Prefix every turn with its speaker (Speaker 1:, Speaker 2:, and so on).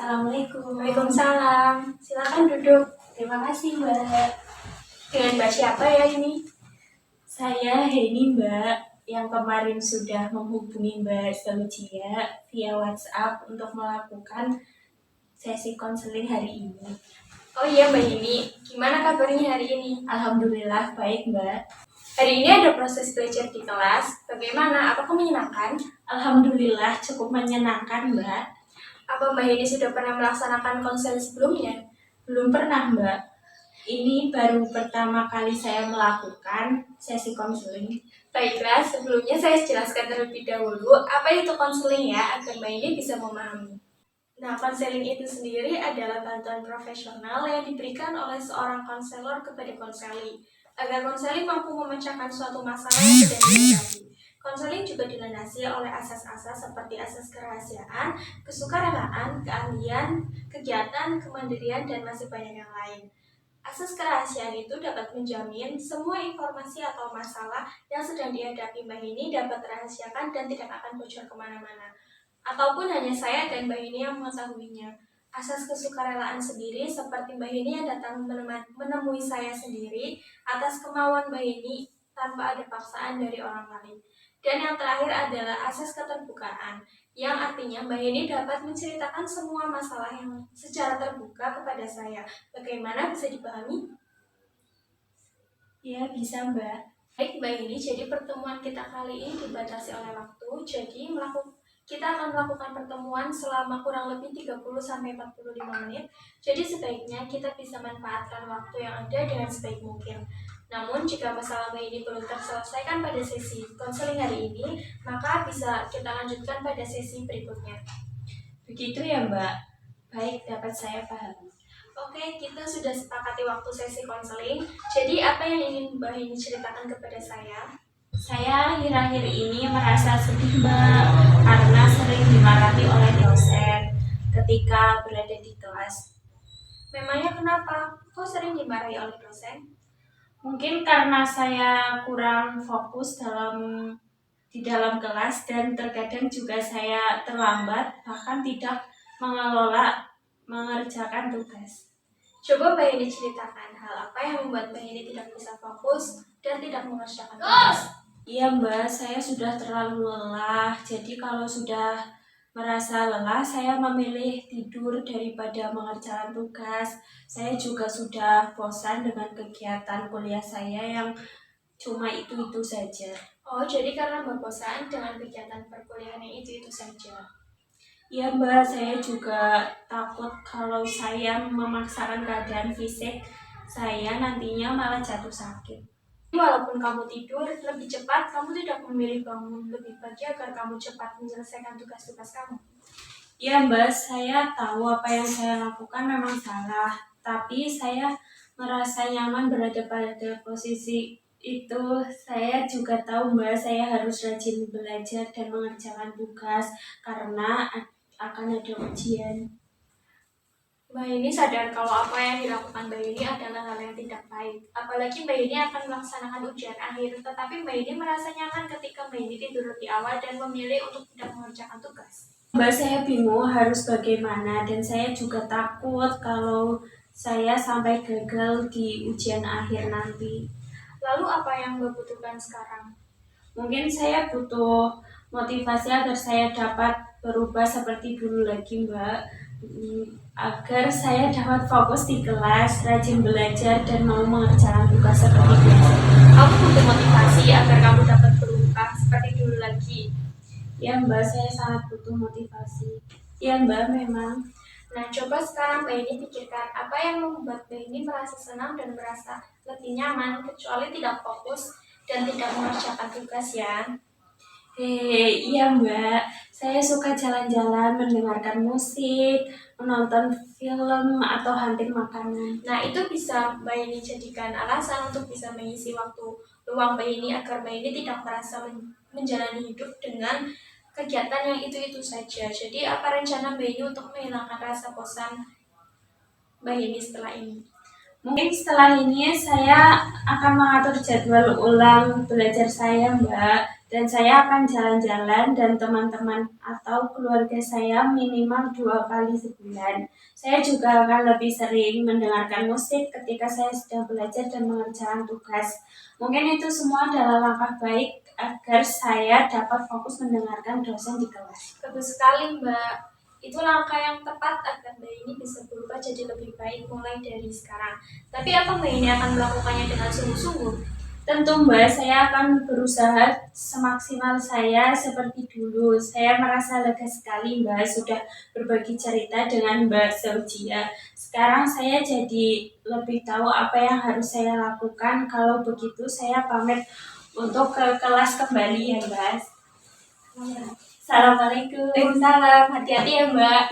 Speaker 1: Assalamualaikum.
Speaker 2: Waalaikumsalam. Silakan duduk.
Speaker 1: Terima kasih, Mbak.
Speaker 2: Dengan Mbak siapa ya ini?
Speaker 1: Saya Heni, Mbak, yang kemarin sudah menghubungi Mbak Zaujia via WhatsApp untuk melakukan sesi konseling hari ini.
Speaker 2: Oh iya Mbak Yeni, gimana kabarnya hari ini?
Speaker 1: Alhamdulillah baik, Mbak.
Speaker 2: Hari ini ada proses belajar di kelas. Bagaimana? Apakah menyenangkan?
Speaker 1: Alhamdulillah cukup menyenangkan, Mbak.
Speaker 2: Apa Mbak Yeni sudah pernah melaksanakan konseling sebelumnya?
Speaker 1: Belum pernah, Mbak. Ini baru pertama kali saya melakukan sesi konseling.
Speaker 2: Baiklah, sebelumnya saya jelaskan terlebih dahulu apa itu konseling ya, agar Mbak Yeni bisa memahami. Nah, konseling itu sendiri adalah bantuan profesional yang diberikan oleh seorang konselor kepada konseli, agar konseli mampu memecahkan suatu masalah yang sedang dihadapi. Konseling juga dilandasi oleh asas-asas seperti asas kerahasiaan, kesukarelaan, keahlian, kegiatan, kemandirian, dan masih banyak yang lain. Asas kerahasiaan itu dapat menjamin semua informasi atau masalah yang sedang dihadapi Mbak ini dapat dirahasiakan dan tidak akan bocor kemana-mana. Ataupun hanya saya dan Mbak Yeni yang mengetahuinya. Asas kesukarelaan sendiri seperti Mbak Yeni yang datang menemui saya sendiri atas kemauan Mbak Yeni tanpa ada paksaan dari orang lain. Dan yang terakhir adalah asas keterbukaan, yang artinya Mbak Yeni dapat menceritakan semua masalah yang secara terbuka kepada saya. Bagaimana, bisa dipahami?
Speaker 1: Ya, bisa, Mbak.
Speaker 2: Baik Mbak Yeni, jadi pertemuan kita kali ini dibatasi oleh waktu, jadi kita akan melakukan pertemuan selama kurang lebih 30-45 menit. Jadi sebaiknya kita bisa manfaatkan waktu yang ada dengan sebaik mungkin. Namun jika masalah Mbak ini belum terselesaikan pada sesi konseling hari ini, maka bisa kita lanjutkan pada sesi berikutnya.
Speaker 1: Begitu ya, Mbak. Baik, dapat saya pahami.
Speaker 2: Oke, kita sudah sepakati waktu sesi konseling. Jadi apa yang ingin Mbak ini ceritakan kepada saya?
Speaker 1: Saya akhir-akhir ini merasa sedih, Mbak, karena sering dimarahi oleh dosen ketika berada di kelas.
Speaker 2: Memangnya kenapa? Kok sering dimarahi oleh dosen?
Speaker 1: Mungkin karena saya kurang fokus di dalam kelas dan terkadang juga saya terlambat, bahkan tidak mengerjakan tugas.
Speaker 2: Coba Mbak Yeni ceritakan hal apa yang membuat Mbak Yeni tidak bisa fokus dan tidak mengerjakan tugas.
Speaker 1: Iya, Mbak, saya sudah terlalu lelah. Jadi kalau sudah merasa lelah, saya memilih tidur daripada mengerjakan tugas. Saya juga sudah bosan dengan kegiatan kuliah saya yang cuma itu-itu saja.
Speaker 2: Oh, jadi karena Mbak bosan dengan kegiatan perkuliahan yang itu-itu saja.
Speaker 1: Iya, Mbak, saya juga takut kalau saya memaksakan keadaan fisik, saya nantinya malah jatuh sakit.
Speaker 2: Walaupun kamu tidur lebih cepat, kamu tidak memilih bangun lebih pagi agar kamu cepat menyelesaikan tugas-tugas kamu.
Speaker 1: Ya, Mbak, saya tahu apa yang saya lakukan memang salah, tapi saya merasa nyaman berada pada posisi itu. Saya juga tahu, Mbak, saya harus rajin belajar dan mengerjakan tugas karena akan ada ujian.
Speaker 2: Mbak Yeni sadar kalau apa yang dilakukan Mbak Yeni adalah hal yang tidak baik. Apalagi Mbak Yeni akan melaksanakan ujian akhir, tetapi Mbak Yeni merasa nyaman ketika Mbak Yeni tidur di awal dan memilih untuk tidak mengerjakan tugas.
Speaker 1: Mbak, saya bingung harus bagaimana dan saya juga takut kalau saya sampai gagal di ujian akhir nanti.
Speaker 2: Lalu apa yang Mbak butuhkan sekarang?
Speaker 1: Mungkin saya butuh motivasi agar saya dapat berubah seperti dulu lagi, Mbak. Agar saya dapat fokus di kelas, rajin belajar, dan mau mengerjakan tugas seperti biasa.
Speaker 2: Kamu butuh motivasi agar kamu dapat berubah seperti dulu lagi.
Speaker 1: Ya, Mbak, saya sangat butuh motivasi. Ya, Mbak, memang.
Speaker 2: Nah, coba sekarang Mbak ini pikirkan apa yang membuat Mbak ini merasa senang dan merasa lebih nyaman, kecuali tidak fokus dan tidak mengerjakan tugas ya.
Speaker 1: Iya, Mbak, saya suka jalan-jalan, mendengarkan musik, menonton film, atau hunting makanan.
Speaker 2: Nah, itu bisa Mbak ini jadikan alasan untuk bisa mengisi waktu luang Mbak ini agar Mbak ini tidak merasa menjalani hidup dengan kegiatan yang itu-itu saja. Jadi, apa rencana Mbak ini untuk menghilangkan rasa bosan Mbak ini setelah ini?
Speaker 1: Mungkin setelah ini saya akan mengatur jadwal ulang belajar saya, Mbak. Dan saya akan jalan-jalan dan teman-teman atau keluarga saya minimal 2 kali sebulan. Saya juga akan lebih sering mendengarkan musik ketika saya sedang belajar dan mengerjakan tugas. Mungkin itu semua adalah langkah baik agar saya dapat fokus mendengarkan dosen di kelas.
Speaker 2: Bagus sekali, Mbak. Itu langkah yang tepat agar Mbak ini bisa berubah jadi lebih baik mulai dari sekarang. Tapi apa Mbak ini akan melakukannya dengan sungguh-sungguh?
Speaker 1: Tentu Mbak, saya akan berusaha semaksimal saya seperti dulu. Saya merasa lega sekali Mbak sudah berbagi cerita dengan Mbak Zaujia. Sekarang saya jadi lebih tahu apa yang harus saya lakukan. Kalau begitu saya pamit untuk ke kelas kembali ya Mbak. Assalamualaikum.
Speaker 2: Waalaikumsalam. Hati-hati ya, Mbak.